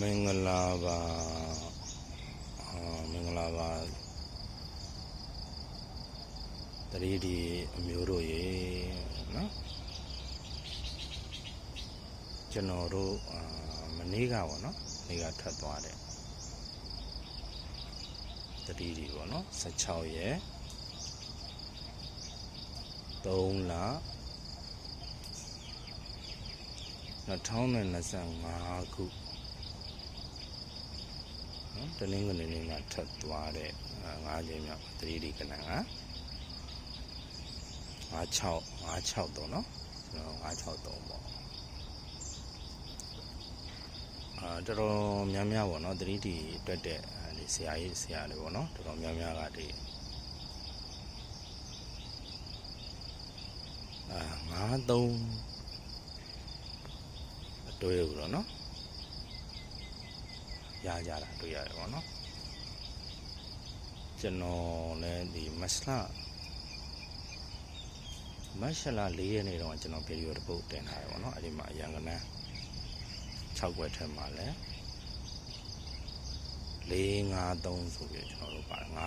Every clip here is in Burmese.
မင်္ဂလာပါမင်္ဂလာပါတတိဒီအမျိုးတို့ရေနော်ကျွန်တော်တို့မနေ့ကပေါ့နော်နေ့ကထွက်သွားတယ်တတိဒီပေါ့နော်16ရက်3လ2025ခုတနင်္ဂနွေနေ့ကထွက်သွားတဲ့9ချိန်မြောက်တတိဒီကနန်က56တော့နော်ကျွန်တော်563ပေါ့တော်တော်များများပေါ့နော်တတိဒီတွက်တဲ့ဒီဆရာကြီးဆရာတွေပေါ့နော်တော်တော်များများကဒီ53တွေ့ရဘူးတော့နော်ရကြတာတွေ့ရတယ်ပေါ့နော်ကျွန်တော်လည်းဒီမတ်လ4ရက်နေ့တော့ကျွန်တော်ဗီဒီယိုတစ်ပုတ်တင်ထားတယ်ပေါ့နော်အဲ့ဒီမှာအရန်ကနန်း6ခွက်ထဲမှာလည်း453ဆိုပြီးကျွန်တော်တို့ပါတယ်53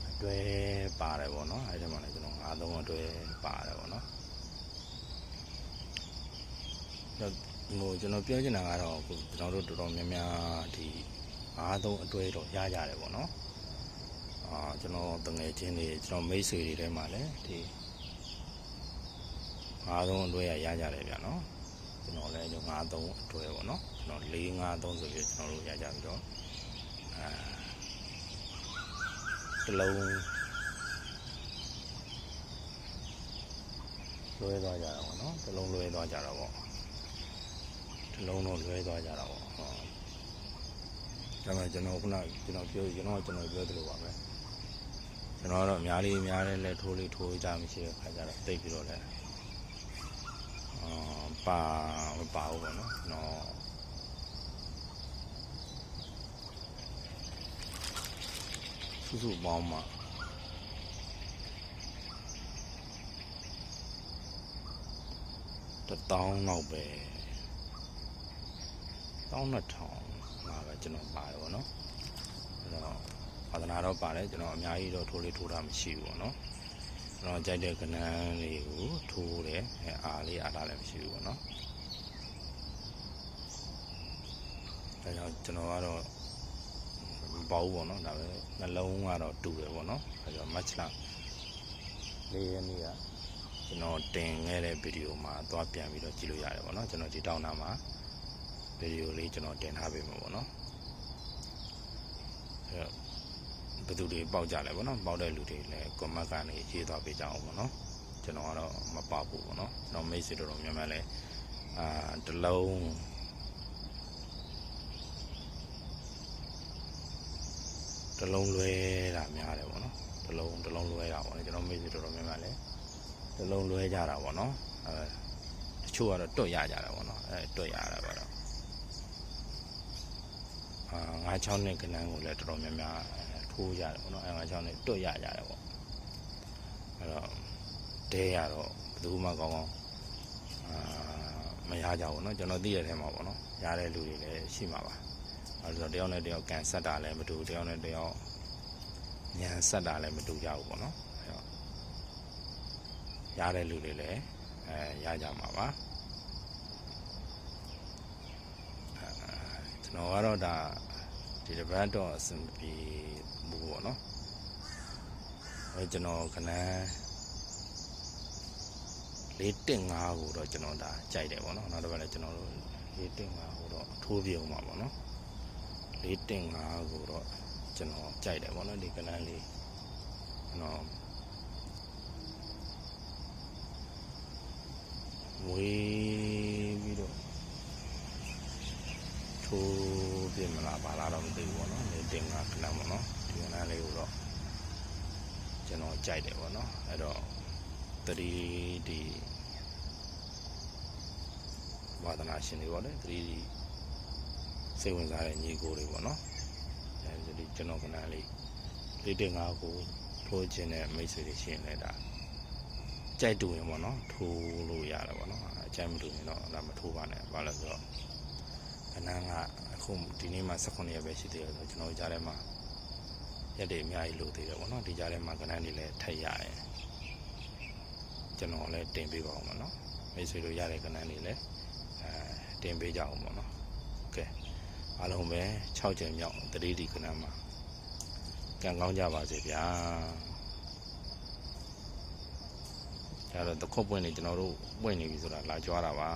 အတွဲပါတယ်ပေါ့နော်အဲ့ဒီမှာလည်းကျွန်တော်53အတွဲပါတယ်ပေါ့နော်ကျွန်တော်ပြောချင်တာကတော့ကျွန်တော်တို့တော်တော်များများဒီ53အတွဲတော့ရကြတယ်ပေါ့နော်ကျွန်တော်တငယ်ချင်းတွေကျွန်တော်မိတ်ဆွေတွေထဲမှာလည်းဒီ53အတွဲရကြတယ်ဗျာနော်ကျွန်တော်လည်း53အတွဲပေါ့နော်ကျွန်တော်453ဆိုပြီးကျွန်တော်တို့ရကြပြီးတော့တစ်လုံးလွဲသွားကြတာပေါ့နော်တစ်လုံးလွဲသွားကြတာပေါ့တစ်လုံးတော့လွဲသွားကြတာပေါ့ဒါပေမဲ့ကျွန်တော်ခုနကျွန်တော်ပြောသလိုပါပဲကျွန်တော်တော့အများလေးလဲထိုးကြမရှိတဲ့ခါကျတော့တိတ်ပြီးတော့လဲမပါဘူးပေါ့နော်ကျွန်တော်စုပေါင်းမှာ1000လောက်ပဲ12000မှာပဲကျွန်တော်ပါတယ်ပေါ့နော်အဲ့တော့ဝါသနာတော့ပါတယ်ကျွန်တော်အများကြီးတော့ထိုးတာမရှိဘူးပေါ့နော်ကျွန်တော်ကြိုက်တဲ့ကဏန်းလေးကိုထိုးတယ်အားတာလည်းမရှိဘူးပေါ့နော်ဒါကြောင့်ကျွန်တော်ကတော့မပေါ့ဘူးပေါ့နော်ဒါပဲနှလုံးကတော့တူတယ်ပေါ့နော်ဒါကြောင့်မတ်လ4ရက်နေ့ကကျွန်တော်တင်ခဲ့တဲ့ဗီဒီယိုမှာသွားပြန်ပြီးတော့ကြည့်လို့ရတယ်ပေါ့နော်ကျွန်တော်ဒီတောင်းတာမှာဗီဒီယိုလေးကျွန်တော်တင်ထားပေးမှာပေါ့နော်အဲ့ဘယ်သူတွေပေါက်ကြလဲပေါ့နော်ပေါက်တဲ့လူတွေလည်း comment ကနေရေးသွားပေးကြအောင်ပေါ့နော်ကျွန်တော်ကတော့မပေါက်ဘူးပေါ့နော်ကျွန်တော်မိတ်ဆွေတော်များများလည်းတစ်လုံးလွဲတာများတယ်ပေါ့နော်တစ်လုံးလွဲတာပေါ့နော်ကျွန်တော်မိတ်ဆွေတော်များများလည်းတစ်လုံးလွဲကြတာပေါ့နော်တချို့ကတော့တွတ်ရကြတာပေါ့နော်တွတ်ရတာပါတော့56နှစ်ကနန်းကိုလည်းတော်တော်များများထိုးရတယ်ပေါ့နော်56နှစ်တွတ်ရကြတယ်ပေါ့အဲ့တော့တဲရတော့ဘယ်သူမှကောင်းမရကြဘူးเนาะကျွန်တော်သိရတဲ့ထဲမှာပေါ့နော်ရတဲ့လူတွေလည်းရှိမှာပါအဲ့တော့တယောက်နဲ့တယောက်ကန်ဆက်တာလည်းမတူတယောက်နဲ့တယောက်ညံဆက်တာလည်းမတူကြဘူးပေါ့နော်အဲ့တော့ရတဲ့လူတွေလည်းရကြမှာပါကျွန်တော်ကတော့ဒါဒီတစ်ပတ်တော့အဆင်ပြေဘူးပေါ့နော်ကျွန်တော်ခဏ415ကိုတော့ကျွန်တော်ဒါကြိုက်တယ်ပေါ့နော်နောက်တစ်ပတ်လည်းကျွန်တော်တို့415ကိုတော့ထိုးပြအောင်ပါပေါ့နော်415ကိုတော့ကျွန်တော်ကြိုက်တယ်ပေါ့နော်ဒီကနန်းလေးကျွန်တော်ဝေးပြီးတော့ထိုးပြမလားဘာလားတော့မသိဘူးပေါ့နော်415ကနန်းပေါ့နော်ဒီကနန်းလေးကိုတော့ကျွန်တော်ကြိုက်တယ်ပေါ့နော်အဲ့တော့ဒီဝါသနာရှင်တွေပေါ့လေဒီစိတ်ဝင်စားတဲ့ညီကိုတွေပေါ့နော်အဲဒီကျွန်တော်ကနန်းလေး415ကိုထိုးခြင်းနဲ့မိတ်ဆွေတွေရှင်လဲဒါကြိုက်တူရင်ပေါ့နော်ထိုးလို့ရတယ်ပေါ့နော် အကြမ်းမတူရင်တော့ဒါမထိုးပါနဲ့ဘာလဲဆိုတော့ကနန်းကအခုဒီနေ့မှ18ရက်ပဲရှိသေးတယ်ဆိုကျွန်တော်ကြားထဲမှာရက်တွေအများကြီးလို့သေးတယ်ပေါ့နော်ဒီကြားထဲမှာကနန်းတွေလည်းထပ်ရရင်ကျွန်တော်လည်းတင်ပေးပါဦးမနော်မိတ်ဆွေတို့ရတဲ့ကနန်းတွေလည်းတင်ပေးကြအောင်ပေါ့နော်โอเคအားလုံးပဲ6ကြိမ်မြောက်တတိဒီကနန်းမှာကံကောင်းကြပါစေဗျာဒါတော့တခုတ်ပွင့်နေကျွန်တော်တို့ပွင့်နေပြီဆိုတာလာကြွားတာပါ